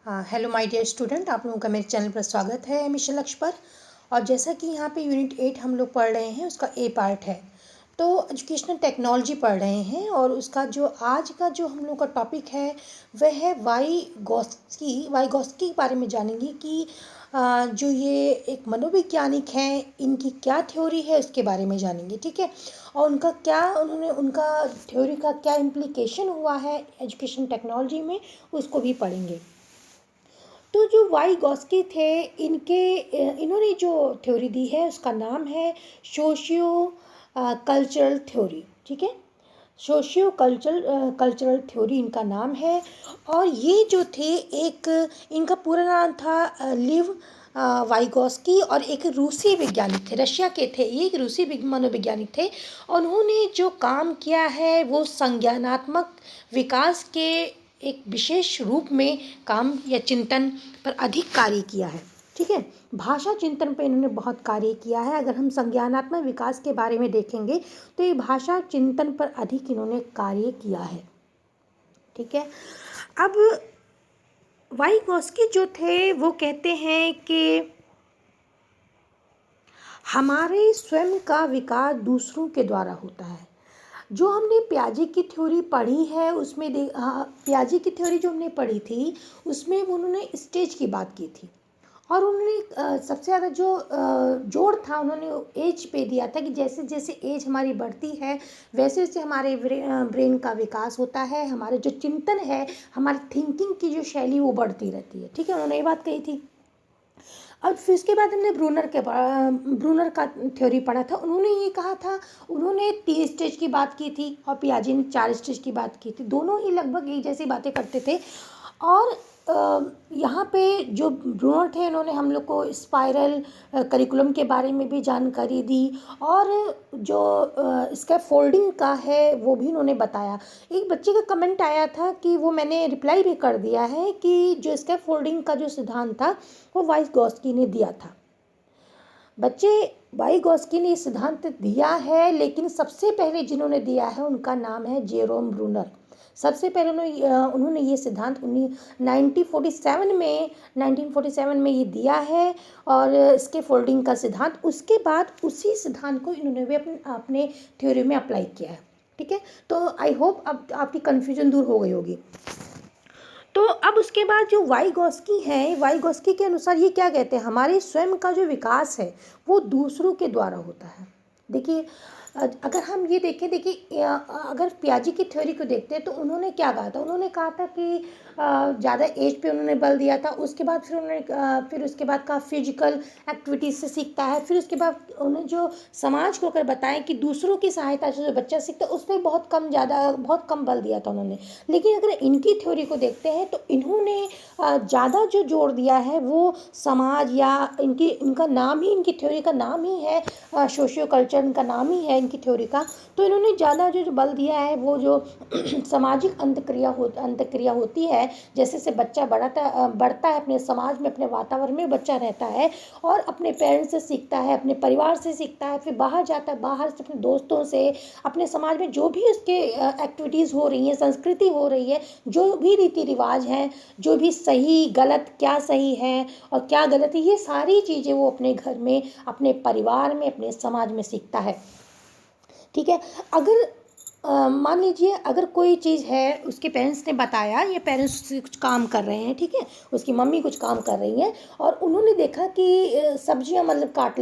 Hello my dear student, आप लोगों का मेरे चैनल पर स्वागत है मिशन लक्ष्य पर। और जैसा कि यहाँ पे यूनिट 8 हम लोग पढ़ रहे हैं, उसका ए पार्ट है। तो एजुकेशनल टेक्नोलॉजी पढ़ रहे हैं और उसका जो आज का जो हम लोग का टॉपिक है वह है वाइगॉस्की के बारे में जानेंगे कि जो ये एक मनोवैज्ञानिक हैं, इनकी क्या थ्योरी है उसके बारे में जानेंगे। ठीक है, और उनका थ्योरी का क्या इम्प्लीकेशन हुआ है एजुकेशन टेक्नोलॉजी में, उसको भी पढ़ेंगे। तो जो वाइगॉस्की थे, इन्होंने जो थ्योरी दी है उसका नाम है सोशियो कल्चरल थ्योरी। ठीक है, सोशियो कल्चरल थ्योरी इनका नाम है। और ये जो थे, एक इनका पूरा नाम था लिव वाइगॉस्की, और एक रूसी वैज्ञानिक थे, रशिया के थे। ये एक रूसी मनोवैज्ञानिक थे और उन्होंने जो काम किया है वो संज्ञानात्मक विकास के एक विशेष रूप में काम या चिंतन पर अधिक कार्य किया है। ठीक है, भाषा चिंतन पर इन्होंने बहुत कार्य किया है। अगर हम संज्ञानात्मक विकास के बारे में देखेंगे तो ये भाषा चिंतन पर अधिक इन्होंने कार्य किया है। ठीक है, अब वाइगॉस्की जो थे वो कहते हैं कि हमारे स्वयं का विकास दूसरों के द्वारा होता है। जो हमने पियाजे की थ्योरी पढ़ी है उसमें पियाजे की थ्योरी जो हमने पढ़ी थी उसमें उन्होंने स्टेज की बात की थी। और उन्होंने सबसे ज़्यादा जो जोड़ था उन्होंने एज पे दिया था कि जैसे जैसे एज हमारी बढ़ती है वैसे वैसे हमारे ब्रेन का विकास होता है, हमारे जो चिंतन है, हमारी थिंकिंग की जो शैली वो बढ़ती रहती है। ठीक है, उन्होंने ये बात कही थी। अब फिर उसके बाद हमने ब्रूनर का थ्योरी पढ़ा था। उन्होंने ये कहा था, उन्होंने 3 स्टेज की बात की थी और पियाजे ने 4 स्टेज की बात की थी। दोनों ही लगभग एक जैसी बातें करते थे। और यहाँ पे जो ब्रूनर थे उन्होंने हम लोग को स्पाइरल करिकुलम के बारे में भी जानकारी दी, और जो इसका फोल्डिंग का है वो भी उन्होंने बताया। एक बच्चे का कमेंट आया था कि वो मैंने रिप्लाई भी कर दिया है कि जो इसका फोल्डिंग का जो सिद्धांत था वो वाइगॉस्की ने दिया था। बच्चे, वाइगॉस्की ने सिद्धांत दिया है, लेकिन सबसे पहले जिन्होंने दिया है उनका नाम है जेरोम ब्रूनर। सबसे पहले उन्होंने ये सिद्धांत 1947 में ये दिया है, और इसके फोल्डिंग का सिद्धांत। उसके बाद उसी सिद्धांत को इन्होंने भी अपने थ्योरी में अप्लाई किया है। ठीक है, तो आई होप अब आपकी कन्फ्यूजन दूर हो गई होगी। तो अब उसके बाद जो वाइगॉस्की हैं, वाइगॉस्की के अनुसार ये क्या कहते हैं, हमारे स्वयं का जो विकास है वो दूसरों के द्वारा होता है। देखिए, अगर हम ये देखें, देखिए अगर पियाजे की थ्योरी को देखते हैं तो उन्होंने क्या कहा था, उन्होंने कहा था कि ज़्यादा एज पे उन्होंने बल दिया था। उसके बाद फिर उसके बाद का फिजिकल एक्टिविटीज़ से सीखता है। फिर उसके बाद उन्हें जो समाज को अगर बताएं कि दूसरों की सहायता से जो बच्चा सीखता है, उस पर बहुत कम बल दिया था उन्होंने। लेकिन अगर इनकी थ्योरी को देखते हैं तो इन्होंने ज़्यादा जो जोड़ दिया है वो समाज, या इनका नाम ही, इनकी थ्योरी का नाम ही है सोशियो कल्चर, इनका नाम ही है इनकी थ्योरी का। तो इन्होंने ज़्यादा जो बल दिया है वो जो सामाजिक अंतक्रिया होती है, जैसे से बच्चा बढ़ता है अपने समाज में, अपने वातावरण में बच्चा रहता है और अपने पेरेंट्स से सीखता है, अपने परिवार से सीखता है, फिर बाहर जाता है, बाहर से अपने दोस्तों से, अपने समाज में जो भी उसके एक्टिविटीज़ हो रही हैं, संस्कृति हो रही है, जो भी रीति रिवाज हैं, जो भी सही गलत, क्या सही है और क्या गलत है, ये सारी चीज़ें वो अपने घर में, अपने परिवार में, अपने समाज में सीखता है। ठीक है, अगर मान लीजिए अगर कोई चीज़ है, उसके पेरेंट्स ने बताया, ये पेरेंट्स कुछ काम कर रहे हैं, ठीक है, उसकी मम्मी कुछ काम कर रही हैं और उन्होंने देखा कि सब्जियां मतलब काट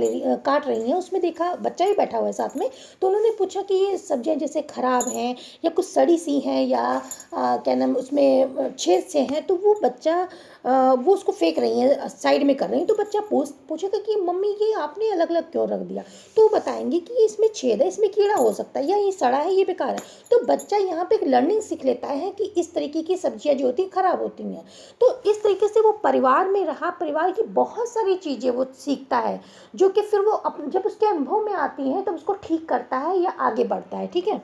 रही हैं, उसमें देखा बच्चा भी बैठा हुआ है साथ में। तो उन्होंने पूछा कि ये सब्जियां जैसे ख़राब हैं या कुछ सड़ी सी हैं, या क्या नाम उसमें छेद से हैं, तो वो बच्चा वो उसको फेंक रही हैं, साइड में कर रही हैं। तो बच्चा पूछेगा कि मम्मी ये आपने अलग अलग क्यों रख दिया, तो बताएंगे कि इसमें छेद है, इसमें कीड़ा हो सकता है, या ये सड़ा है, ये बेकार है। तो बच्चा यहाँ पे एक लर्निंग सीख लेता है कि इस तरीके की सब्जियां जो होती हैं खराब होती हैं। तो इस तरीके से वो परिवार में रहा, परिवार की बहुत सारी चीज़ें वो सीखता है, जो कि फिर वो जब उसके अनुभव में आती हैं तब उसको ठीक करता है या आगे बढ़ता है। ठीक है,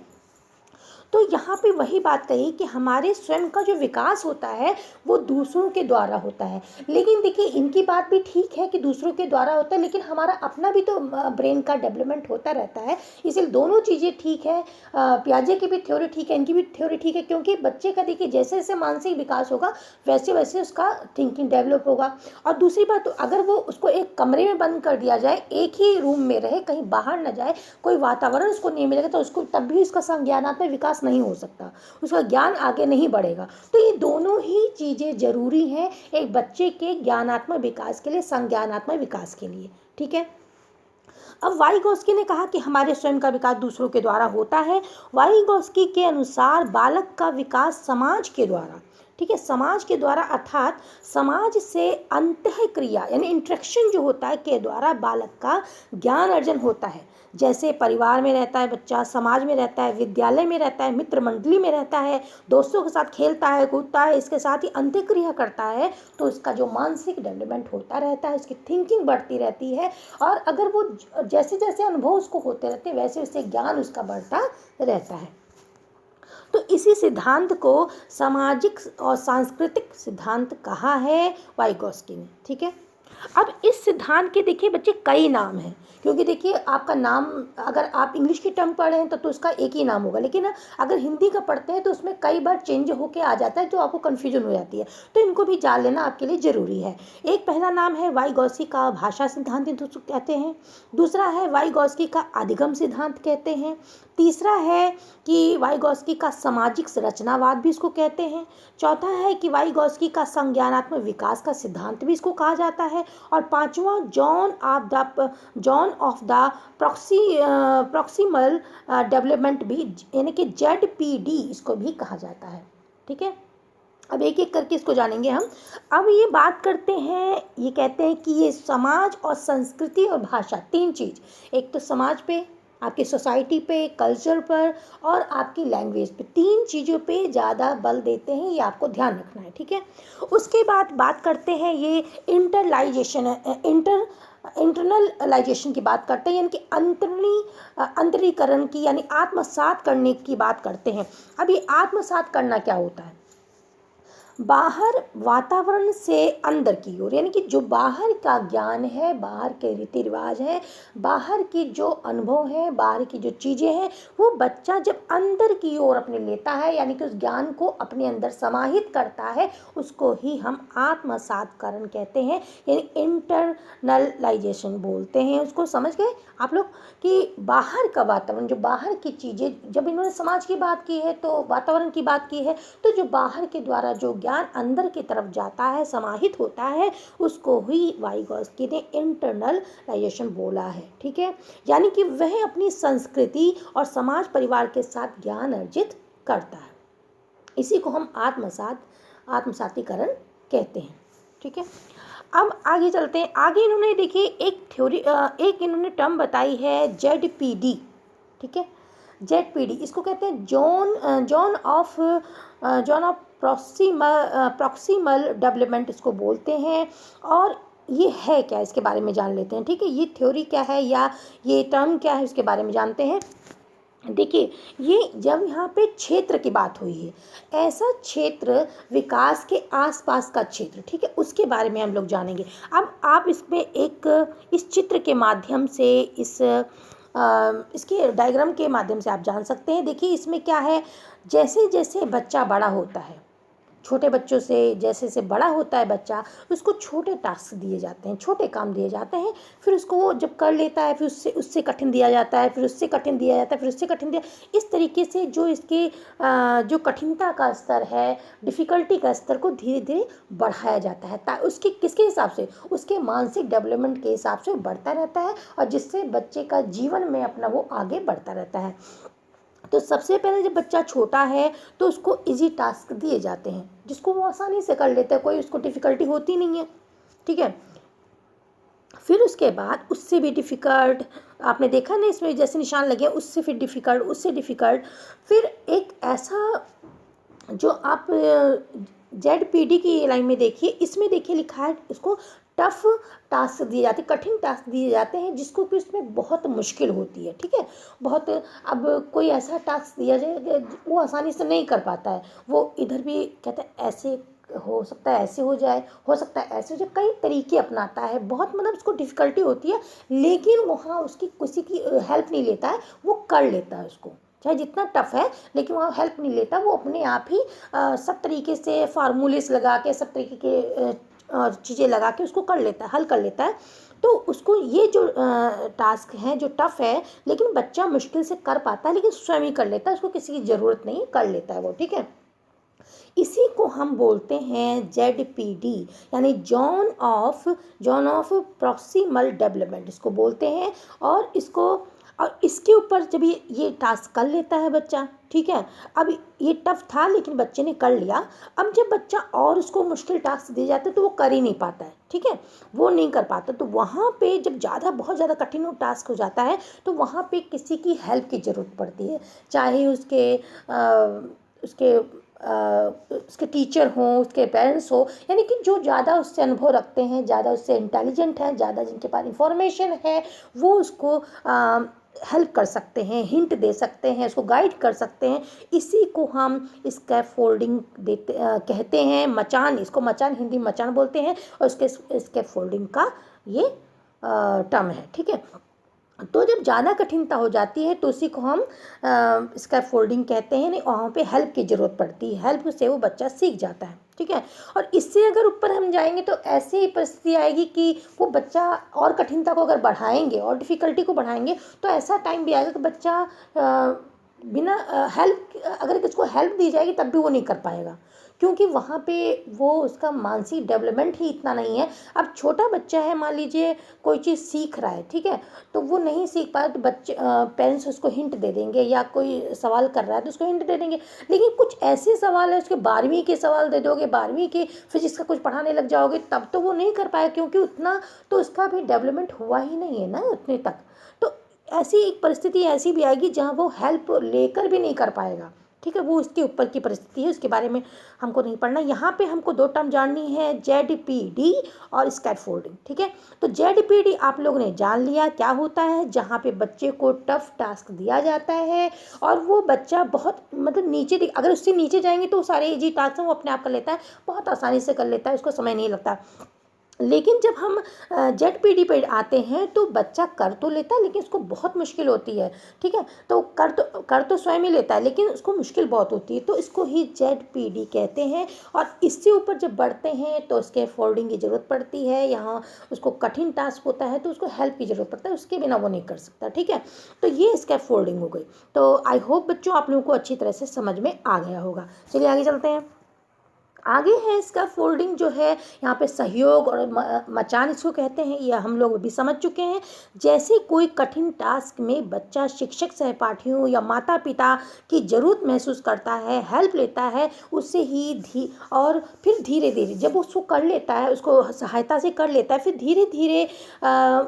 तो यहाँ पे वही बात कही कि हमारे स्वयं का जो विकास होता है वो दूसरों के द्वारा होता है। लेकिन देखिए इनकी बात भी ठीक है कि दूसरों के द्वारा होता है, लेकिन हमारा अपना भी तो ब्रेन का डेवलपमेंट होता रहता है। इसलिए दोनों चीज़ें ठीक है, पियाजे की भी थ्योरी ठीक है, इनकी भी थ्योरी ठीक है, क्योंकि बच्चे का देखिए जैसे जैसे मानसिक विकास होगा वैसे वैसे उसका थिंकिंग डेवलप होगा। और दूसरी बात, अगर वो उसको एक कमरे में बंद कर दिया जाए, एक ही रूम में रहे, कहीं बाहर न जाए, कोई वातावरण उसको नहीं मिलेगा, तो उसको तब भी उसका संज्ञानात्मक विकास नहीं हो सकता, उसका ज्ञान आगे नहीं बढ़ेगा। तो ये दोनों ही चीज़ें जरूरी हैं एक बच्चे के ज्ञानात्मक विकास के लिए, संज्ञानात्मक विकास के लिए। ठीक है। अब वाइगोस्की ने कहा कि हमारे स्वयं का विकास दूसरों के द्वारा होता है। वाइगोस्की के अनुसार बालक का विकास समाज के द्वारा, ठीक है, समाज के द्वारा अर्थात समाज से अंतःक्रिया यानी इंटरेक्शन जो होता है के द्वारा बालक का ज्ञान अर्जन होता है। जैसे परिवार में रहता है बच्चा, समाज में रहता है, विद्यालय में रहता है, मित्र मंडली में रहता है, दोस्तों के साथ खेलता है कूदता है, इसके साथ ही अंतःक्रिया करता है, तो इसका जो मानसिक डेवलपमेंट होता रहता है, उसकी थिंकिंग बढ़ती रहती है। और अगर वो जैसे जैसे अनुभव उसको होते रहते हैं वैसे वैसे ज्ञान उसका बढ़ता रहता है। तो इसी सिद्धांत को सामाजिक और सांस्कृतिक सिद्धांत कहा है वाइगोस्की ने। ठीक है। अब इस सिद्धांत के देखिए बच्चे कई नाम हैं, क्योंकि देखिए आपका नाम अगर आप इंग्लिश की टर्म पढ़ रहे हैं तो उसका एक ही नाम होगा, लेकिन अगर हिंदी का पढ़ते हैं तो उसमें कई बार चेंज होके आ जाता है, तो आपको कन्फ्यूजन हो जाती है। तो इनको भी जान लेना आपके लिए ज़रूरी है। एक पहला नाम है वाइगोस्की का भाषा सिद्धांत कहते हैं, दूसरा है वाइगोस्की का अधिगम सिद्धांत कहते हैं, तीसरा है कि वाइगोस्की का सामाजिक संरचनावाद भी इसको कहते हैं, चौथा है कि वाइगोस्की का संज्ञानात्मक विकास का सिद्धांत भी इसको कहा जाता है, और पांचवा John of the proximal development भी यानी कि ZPD इसको भी कहा जाता है। ठीक है। अब एक एक करके इसको जानेंगे हम। अब ये बात करते हैं, ये कहते हैं कि ये समाज और संस्कृति और भाषा तीन चीज़, एक तो समाज पे, आपकी सोसाइटी पे, कल्चर पर, और आपकी लैंग्वेज पे, तीन चीज़ों पे ज़्यादा बल देते हैं, ये आपको ध्यान रखना है। ठीक है। उसके बाद बात करते हैं ये इंटरनलाइजेशन की बात करते हैं, यानी कि अंतरीकरण की, यानी आत्मसात करने की बात करते हैं। अब ये आत्मसात करना क्या होता है? बाहर वातावरण से अंदर की ओर, यानी कि जो बाहर का ज्ञान है, बाहर के रीति रिवाज है, बाहर की जो अनुभव है, बाहर की जो चीज़ें हैं, वो बच्चा जब अंदर की ओर अपने लेता है, यानी कि उस ज्ञान को अपने अंदर समाहित करता है, उसको ही हम आत्मसातकरण कहते हैं, यानी इंटरनलाइजेशन बोलते हैं उसको। समझ गए आप लोग कि बाहर का वातावरण, जो बाहर की चीज़ें, जब इन्होंने समाज की बात की है तो वातावरण की बात की है, तो जो बाहर के द्वारा जो ज्ञान अंदर की तरफ जाता है, समाहित होता है, उसको ही वाइगोस्की ने इंटरनलाइजेशन बोला है। ठीक है। यानी कि वह अपनी संस्कृति और समाज परिवार के साथ ज्ञान अर्जित करता है, इसी को हम आत्मसातीकरण कहते हैं। ठीक है। अब आगे चलते हैं। आगे इन्होंने देखिए एक इन्होंने टर्म बताई है ZPD। ठीक है। ZPD इसको कहते हैं जॉन ऑफ प्रॉक्सिमल डेवलपमेंट इसको बोलते हैं। और ये है क्या, इसके बारे में जान लेते हैं। ठीक है। ये थ्योरी क्या है या ये टर्म क्या है, इसके बारे में जानते हैं। देखिए, ये जब यहाँ पे क्षेत्र की बात हुई है, ऐसा क्षेत्र विकास के आसपास का क्षेत्र, ठीक है, उसके बारे में हम लोग जानेंगे। अब आप इसमें इस चित्र के माध्यम से, इसके डायग्राम के माध्यम से आप जान सकते हैं। देखिए इसमें क्या है, जैसे जैसे बच्चा बड़ा होता है, छोटे बच्चों से जैसे जैसे बड़ा होता है बच्चा, उसको छोटे टास्क दिए जाते हैं, छोटे काम दिए जाते हैं, फिर उसको वो जब कर लेता है, फिर उससे कठिन दिया जाता है, फिर उससे कठिन दिया जाता है, फिर उससे कठिन दिया, इस तरीके से जो इसके जो कठिनता का स्तर है, डिफ़िकल्टी का स्तर को धीरे धीरे बढ़ाया जाता है, उसके किसके हिसाब से, उसके मानसिक डेवलपमेंट के हिसाब से बढ़ता रहता है, और जिससे बच्चे का जीवन में अपना वो आगे बढ़ता रहता है। तो सबसे पहले जब बच्चा छोटा है तो उसको इजी टास्क दिए जाते हैं, जिसको वो आसानी से कर लेता है, कोई उसको डिफ़िकल्टी होती नहीं है। ठीक है। फिर उसके बाद उससे भी डिफ़िकल्ट, आपने देखा ना इसमें जैसे निशान लगे, उससे फिर डिफ़िकल्ट, उससे डिफ़िकल्ट, फिर एक ऐसा जो आप ZPD की लाइन में देखिए, इसमें देखिए लिखा है उसको टफ टास्क दिए जाते हैं, कठिन टास्क दिए जाते हैं जिसको कि उसमें बहुत मुश्किल होती है, ठीक है। बहुत, अब कोई ऐसा टास्क दिया जाए वो आसानी से नहीं कर पाता है, वो इधर भी कहते हैं ऐसे हो सकता है, ऐसे हो जाए, हो सकता है ऐसे हो जाए, कई तरीके अपनाता है, बहुत मतलब उसको डिफ़िकल्टी होती है, लेकिन वहाँ उसकी किसी की हेल्प नहीं लेता है, वो कर लेता है उसको, चाहे जितना टफ है, लेकिन वहाँ हेल्प नहीं लेता, वो अपने आप ही सब तरीके से फार्मूलेस लगा के, सब तरीके के चीज़ें लगा के उसको कर लेता है, हल कर लेता है। तो उसको ये जो टास्क है जो टफ है, लेकिन बच्चा मुश्किल से कर पाता है, लेकिन स्वयं ही कर लेता है, उसको किसी की ज़रूरत नहीं, कर लेता है वो, ठीक है। इसी को हम बोलते हैं ZPD, यानी जोन ऑफ प्रॉक्सिमल डेवलपमेंट इसको बोलते हैं। और इसके ऊपर जब ये टास्क कर लेता है बच्चा, ठीक है, अब ये टफ था लेकिन बच्चे ने कर लिया, अब जब बच्चा और उसको मुश्किल टास्क दिए जाते हैं तो वो कर ही नहीं पाता है, ठीक है, वो नहीं कर पाता, तो वहाँ पे जब बहुत ज़्यादा कठिन टास्क हो जाता है तो वहाँ पे किसी की हेल्प की ज़रूरत पड़ती है, चाहे उसके टीचर हों, उसके पेरेंट्स हो, यानी कि जो ज़्यादा उससे अनुभव रखते हैं, ज़्यादा उससे इंटेलिजेंट हैं, ज़्यादा जिनके पास इंफॉर्मेशन है, वो उसको हेल्प कर सकते हैं, हिंट दे सकते हैं, उसको गाइड कर सकते हैं। इसी को हम स्कैफोल्डिंग कहते हैं, मचान, इसको मचान, हिंदी मचान बोलते हैं, और उसके स्कैफोल्डिंग का ये टर्म है, ठीक है। तो जब ज़्यादा कठिनता हो जाती है तो उसी को हम स्कैफोल्डिंग कहते हैं, नहीं वहाँ पे हेल्प की ज़रूरत पड़ती है, हेल्प से वो बच्चा सीख जाता है, ठीक है। और इससे अगर ऊपर हम जाएंगे तो ऐसी परिस्थिति आएगी कि वो बच्चा और कठिनता को अगर बढ़ाएंगे और डिफ़िकल्टी को बढ़ाएंगे तो ऐसा टाइम भी आएगा कि बच्चा बिना हेल्प, अगर किसको हेल्प दी जाएगी तब भी वो नहीं कर पाएगा, क्योंकि वहाँ पे वो उसका मानसिक डेवलपमेंट ही इतना नहीं है। अब छोटा बच्चा है, मान लीजिए कोई चीज़ सीख रहा है, ठीक है, तो वो नहीं सीख पाया तो बच्चे पेरेंट्स उसको हिंट दे देंगे, या कोई सवाल कर रहा है तो उसको हिंट दे देंगे, लेकिन कुछ ऐसे सवाल है उसके 12वीं के सवाल दे दोगे, 12वीं के फिजिक्स का कुछ पढ़ाने लग जाओगे, तब तो वो नहीं कर पाया, क्योंकि उतना तो उसका भी डेवलपमेंट हुआ ही नहीं है ना उतने तक। तो ऐसी एक परिस्थिति ऐसी भी आएगी जहाँ वो हेल्प लेकर भी नहीं कर पाएगा, ठीक है, वो उसके ऊपर की परिस्थिति है, उसके बारे में हमको नहीं पढ़ना। यहाँ पे हमको 2 टर्म जाननी है, ZPD और स्कैफोल्डिंग, ठीक है। तो ZPD आप लोगों ने जान लिया क्या होता है, जहाँ पे बच्चे को टफ टास्क दिया जाता है और वो बच्चा बहुत मतलब नीचे, अगर उससे नीचे जाएंगे तो सारे इजी टास्क वो अपने आप कर लेता है, बहुत आसानी से कर लेता है, उसको समय नहीं लगता। लेकिन जब हम ZPD पे आते हैं तो बच्चा कर तो लेता है लेकिन उसको बहुत मुश्किल होती है, ठीक है, तो कर तो स्वयं ही लेता है लेकिन उसको मुश्किल बहुत होती है, तो इसको ही ZPD कहते हैं। और इससे ऊपर जब बढ़ते हैं तो स्कैफोल्डिंग की ज़रूरत पड़ती है, यहाँ उसको कठिन टास्क होता है तो उसको हेल्प की ज़रूरत पड़ता है, उसके बिना वो नहीं कर सकता, ठीक है। तो ये स्कैफोल्डिंग हो गई। तो आई होप बच्चों आप लोगों को अच्छी तरह से समझ में आ गया होगा। चलिए आगे चलते हैं। आगे है इसका फोल्डिंग जो है, यहाँ पे सहयोग और मचान इसको कहते हैं, यह हम लोग भी समझ चुके हैं। जैसे कोई कठिन टास्क में बच्चा शिक्षक, सहपाठियों या माता पिता की ज़रूरत महसूस करता है, हेल्प लेता है, उससे ही और फिर धीरे धीरे जब उसको कर लेता है, उसको सहायता से कर लेता है, फिर धीरे धीरे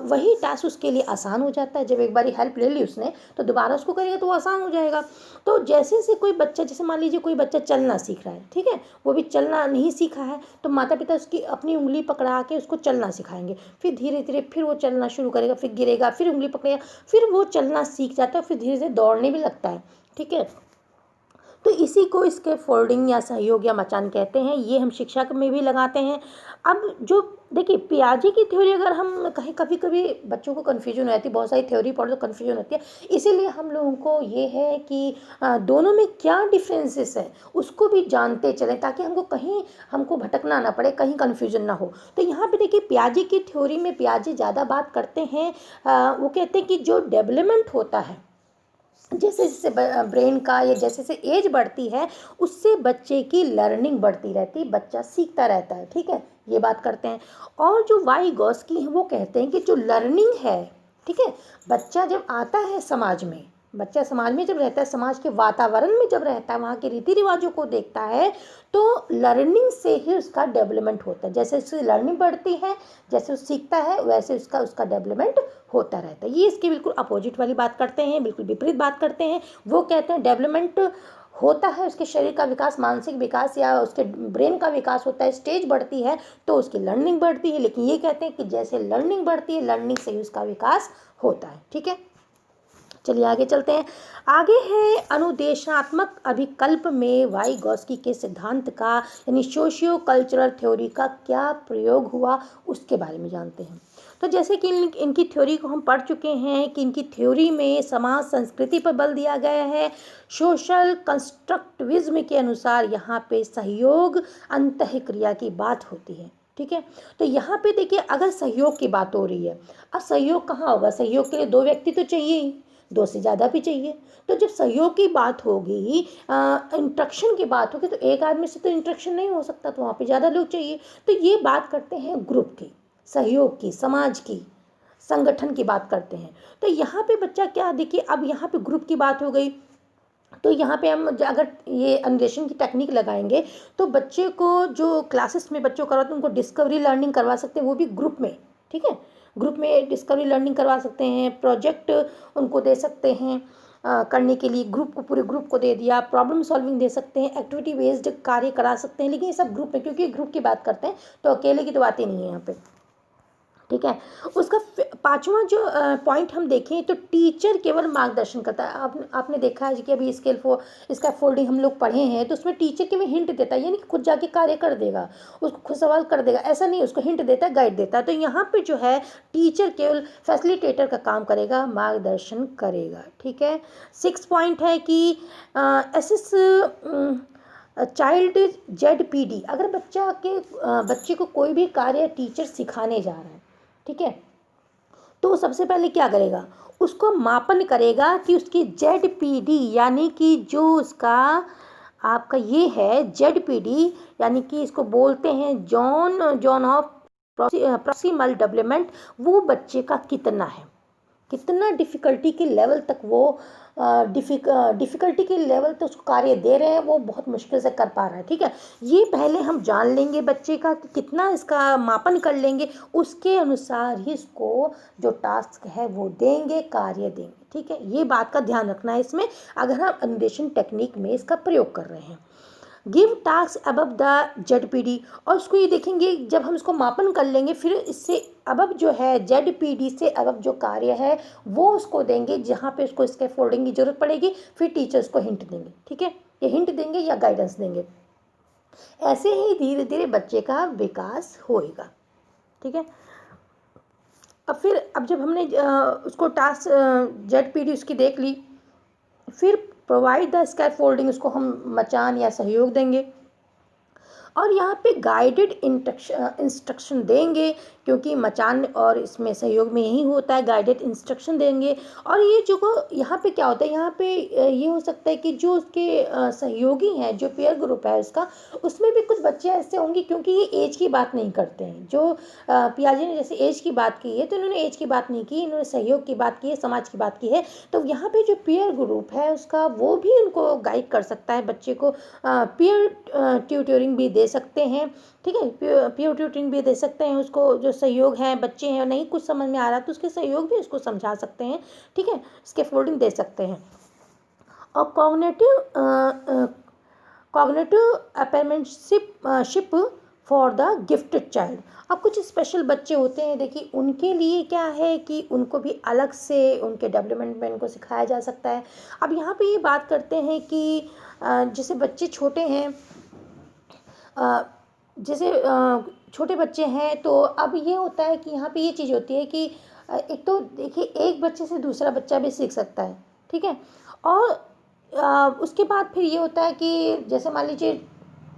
वही टास्क उसके लिए आसान हो जाता है। जब एक बार हेल्प ले ली उसने तो दोबारा उसको करेगा तो वो आसान हो जाएगा। तो जैसे कोई बच्चा, जैसे मान लीजिए कोई बच्चा चलना सीख रहा है, ठीक है, वो भी चलना नहीं सीखा है, तो माता पिता उसकी अपनी उंगली पकड़ा के उसको चलना सिखाएंगे, फिर धीरे धीरे फिर वो चलना शुरू करेगा, फिर गिरेगा, फिर उंगली पकड़ेगा, फिर वो चलना सीख जाता है, फिर धीरे धीरे दौड़ने भी लगता है, ठीक है। तो इसी को इसके फोल्डिंग या सहयोग या मचान कहते हैं, ये हम शिक्षा में भी लगाते हैं। अब जो देखिए पियाजे की थ्योरी, अगर हम कहीं कभी कभी बच्चों को कन्फ्यूजन हो जाती है, बहुत सारी थ्योरी पढ़ो तो कन्फ्यूजन होती है, इसीलिए हम लोगों को ये है कि दोनों में क्या डिफरेंसेस है उसको भी जानते चलें, ताकि हमको भटकना ना पड़े, कहीं कन्फ्यूजन ना हो। तो यहाँ पे देखिए पियाजे की थ्योरी में पियाजे ज़्यादा बात करते हैं, वो कहते हैं कि जो डेवलपमेंट होता है जैसे जैसे ब्रेन का, या जैसे जैसे एज बढ़ती है उससे बच्चे की लर्निंग बढ़ती रहती है, बच्चा सीखता रहता है, ठीक है, ये बात करते हैं। और जो वाइगॉस्की है वो कहते हैं कि जो लर्निंग है, ठीक है, बच्चा जब आता है समाज में, बच्चा समाज में जब रहता है, समाज के वातावरण में जब रहता है, वहाँ के रीति रिवाजों को देखता है, तो लर्निंग से ही उसका डेवलपमेंट होता है। जैसे उसकी लर्निंग बढ़ती है, जैसे वो सीखता है, वैसे उसका डेवलपमेंट होता रहता है। ये इसकी बिल्कुल अपोजिट वाली बात करते हैं, बिल्कुल विपरीत बात करते हैं। वो कहते हैं डेवलपमेंट होता है, उसके शरीर का विकास, मानसिक विकास या उसके ब्रेन का विकास होता है, स्टेज बढ़ती है तो उसकी लर्निंग बढ़ती है। लेकिन ये कहते हैं कि जैसे लर्निंग बढ़ती है, लर्निंग से ही उसका विकास होता है। ठीक है, चलिए आगे चलते हैं। आगे है अनुदेशात्मक अभिकल्प में वाइगॉस्की के सिद्धांत का यानी सोशियो कल्चरल थ्योरी का क्या प्रयोग हुआ, उसके बारे में जानते हैं। तो जैसे कि इनकी थ्योरी को हम पढ़ चुके हैं कि इनकी थ्योरी में समाज संस्कृति पर बल दिया गया है। सोशल कंस्ट्रक्टिविज्म के अनुसार यहाँ पे सहयोग अंतःक्रिया की बात होती है। ठीक है, तो यहाँ पे देखिए, अगर सहयोग की बात हो रही है, अब सहयोग कहाँ होगा, सहयोग के लिए दो व्यक्ति तो चाहिए ही, दो से ज़्यादा भी चाहिए। तो जब सहयोग की बात होगी, इंट्रक्शन की बात होगी, तो एक आदमी से तो इंट्रक्शन नहीं हो सकता, तो वहाँ पे ज़्यादा लोग चाहिए। तो ये बात करते हैं ग्रुप की, सहयोग की, समाज की, संगठन की बात करते हैं। तो यहाँ पे बच्चा क्या, देखिए अब यहाँ पे ग्रुप की बात हो गई, तो यहाँ पे हम अगर ये अन्वेषण की टेक्निक लगाएंगे तो बच्चे को जो क्लासेस में बच्चों करवाते हैं उनको डिस्कवरी लर्निंग करवा सकते हैं, वो भी ग्रुप में। ठीक है, ग्रुप में डिस्कवरी लर्निंग करवा सकते हैं, प्रोजेक्ट उनको दे सकते हैं करने के लिए, ग्रुप को, पूरे ग्रुप को दे दिया, प्रॉब्लम सॉल्विंग दे सकते हैं, एक्टिविटी बेस्ड कार्य करा सकते हैं। लेकिन ये सब ग्रुप में, क्योंकि ग्रुप की बात करते हैं तो अकेले की तो बात ही नहीं है यहाँ पे। ठीक है, उसका पांचवा जो पॉइंट हम देखें तो टीचर केवल मार्गदर्शन करता है। आपने देखा है कि अभी इसका फोल्डिंग हम लोग पढ़े हैं, तो उसमें टीचर केवल हिंट देता है, यानी कि खुद जाके कार्य कर देगा, उसको खुद सवाल कर देगा, ऐसा नहीं, उसको हिंट देता है, गाइड देता है। तो यहाँ पे जो है टीचर केवल फैसिलिटेटर का काम करेगा, मार्गदर्शन करेगा। ठीक है, 6 पॉइंट है कि एसेस चाइल्ड ZPD, अगर बच्चे को कोई भी कार्य टीचर सिखाने जा रहा है, ठीक है, तो सबसे पहले क्या करेगा, उसको मापन करेगा कि उसकी ZPD यानी कि जो उसका आपका ये है ZPD, यानी कि इसको बोलते हैं जोन ऑफ प्रॉक्सिमल डेवलपमेंट, वो बच्चे का कितना है, कितना डिफ़िकल्टी के लेवल तक वो डिफ़िकल्टी के लेवल तक उसको कार्य दे रहे हैं, वो बहुत मुश्किल से कर पा रहा है। ठीक है, ये पहले हम जान लेंगे बच्चे का कि कितना इसका मापन कर लेंगे, उसके अनुसार ही इसको जो टास्क है वो देंगे, कार्य देंगे। ठीक है, ये बात का ध्यान रखना है इसमें, अगर हम अन्वेषण टेक्निक में इसका प्रयोग कर रहे हैं। Give task above the ZPD, और उसको ये देखेंगे, जब हम इसको मापन कर लेंगे फिर इससे अबव जो है ZPD से अबव जो कार्य है वो उसको देंगे, जहाँ पे उसको इसके फोल्डिंग की जरूरत पड़ेगी, फिर टीचर्स को हिंट देंगे। ठीक है, ये हिंट देंगे या गाइडेंस देंगे, ऐसे ही धीरे धीरे बच्चे का विकास होएगा। ठीक है, अब जब हमने उसको टास्क ZPD उसकी देख ली, फिर प्रोवाइड द स्कैफोल्डिंग, उसको हम मचान या सहयोग देंगे, और यहाँ पे गाइडेड इंस्ट्रक्शन देंगे, क्योंकि मचान और इसमें सहयोग में यही होता है, गाइडेड इंस्ट्रक्शन देंगे। और ये जो यहाँ पे क्या होता है, यहाँ पे ये हो सकता है कि जो उसके सहयोगी हैं, जो पीयर ग्रुप है उसका, उसमें भी कुछ बच्चे ऐसे होंगे, क्योंकि ये एज की बात नहीं करते हैं। जो पियाजे ने जैसे एज की बात की है, तो इन्होंने एज की बात नहीं की, इन्होंने सहयोग की बात की है, समाज की बात की है। तो यहाँ पे जो पीयर ग्रुप है उसका, वो भी उनको गाइड कर सकता है, बच्चे को पीयर ट्यूटरिंग भी दे सकते हैं। ठीक है, पीयर ट्यूटरिंग भी दे सकते हैं उसको, जो सहयोग है, बच्चे हैं नहीं कुछ समझ में आ रहा तो उसके सहयोग भी उसको समझा सकते हैं। ठीक है, इसके फोल्डिंग दे सकते हैं। और cognitive apprenticeship for the gifted child, अब कुछ स्पेशल बच्चे होते हैं, देखिए उनके लिए क्या है कि उनको भी अलग से उनके डेवलपमेंट में उनको सिखाया जा सकता है। अब यहाँ पे ये बात करते हैं कि जैसे बच्चे छोटे हैं, जैसे छोटे बच्चे हैं, तो अब ये होता है कि यहाँ पे ये चीज़ होती है कि एक तो देखिए एक बच्चे से दूसरा बच्चा भी सीख सकता है। ठीक है, और उसके बाद फिर ये होता है कि जैसे मान लीजिए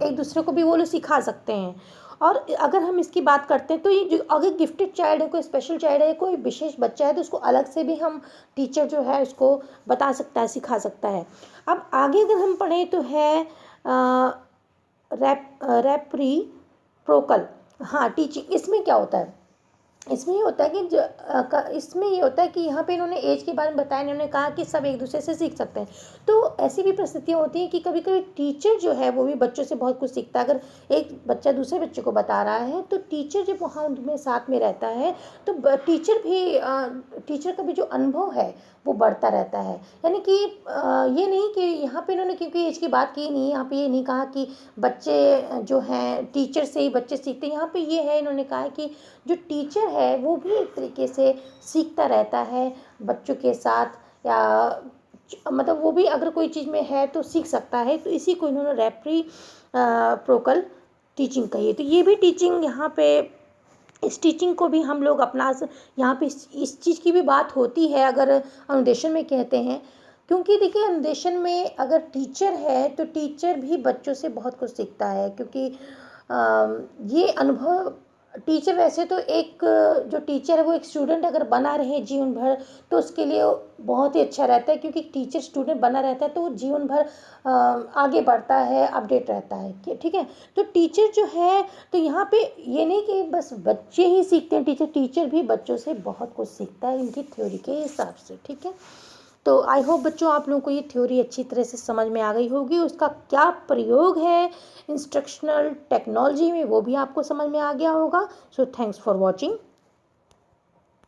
एक दूसरे को भी वो लोग सिखा सकते हैं। और अगर हम इसकी बात करते हैं तो ये जो अगर गिफ्टेड चाइल्ड है, कोई स्पेशल चाइल्ड है, कोई विशेष बच्चा है, तो उसको अलग से भी हम टीचर जो है उसको बता सकता है, सिखा सकता है। अब आगे अगर हम पढ़ें तो है रेप्रोकल, हाँ टीचिंग, इसमें क्या होता है, इसमें ये होता है कि इसमें ये होता है कि यहाँ पे इन्होंने एज के बारे में बताया, इन्होंने कहा कि सब एक दूसरे से सीख सकते हैं। तो ऐसी भी परिस्थितियाँ होती हैं कि कभी कभी टीचर जो है वो भी बच्चों से बहुत कुछ सीखता है। अगर एक बच्चा दूसरे बच्चे को बता रहा है तो टीचर जब वहाँ उनमें साथ में रहता है तो टीचर का भी जो अनुभव है वो बढ़ता रहता है। यानी कि ये नहीं कि यहाँ पे इन्होंने क्योंकि एज की बात की नहीं, यहाँ पे ये नहीं कहा कि बच्चे जो हैं टीचर से ही बच्चे सीखते हैं। यहाँ पे ये है, इन्होंने कहा है कि जो टीचर है वो भी एक तरीके से सीखता रहता है बच्चों के साथ, या मतलब वो भी अगर कोई चीज़ में है तो सीख सकता है। तो इसी को इन्होंने रेसिप्रोकल टीचिंग कही है। तो ये भी टीचिंग यहाँ पे, इस टीचिंग को भी हम लोग अपना यहाँ पे इस चीज़ की भी बात होती है अगर अनुदेशन में कहते हैं। क्योंकि देखिए अनुदेशन में अगर टीचर है तो टीचर भी बच्चों से बहुत कुछ सीखता है, क्योंकि ये अनुभव टीचर वैसे तो एक जो टीचर है वो एक स्टूडेंट अगर बना रहे जीवन भर तो उसके लिए बहुत ही अच्छा रहता है, क्योंकि टीचर स्टूडेंट बना रहता है तो वो जीवन भर आगे बढ़ता है, अपडेट रहता है। ठीक है, तो टीचर जो है, तो यहाँ पे ये नहीं कि बस बच्चे ही सीखते हैं, टीचर भी बच्चों से बहुत कुछ सीखता है इनकी थ्योरी के हिसाब से। ठीक है, तो आई होप बच्चों आप लोगों को ये थ्योरी अच्छी तरह से समझ में आ गई होगी। उसका क्या प्रयोग है इंस्ट्रक्शनल टेक्नोलॉजी में वो भी आपको समझ में आ गया होगा। So thanks for watching.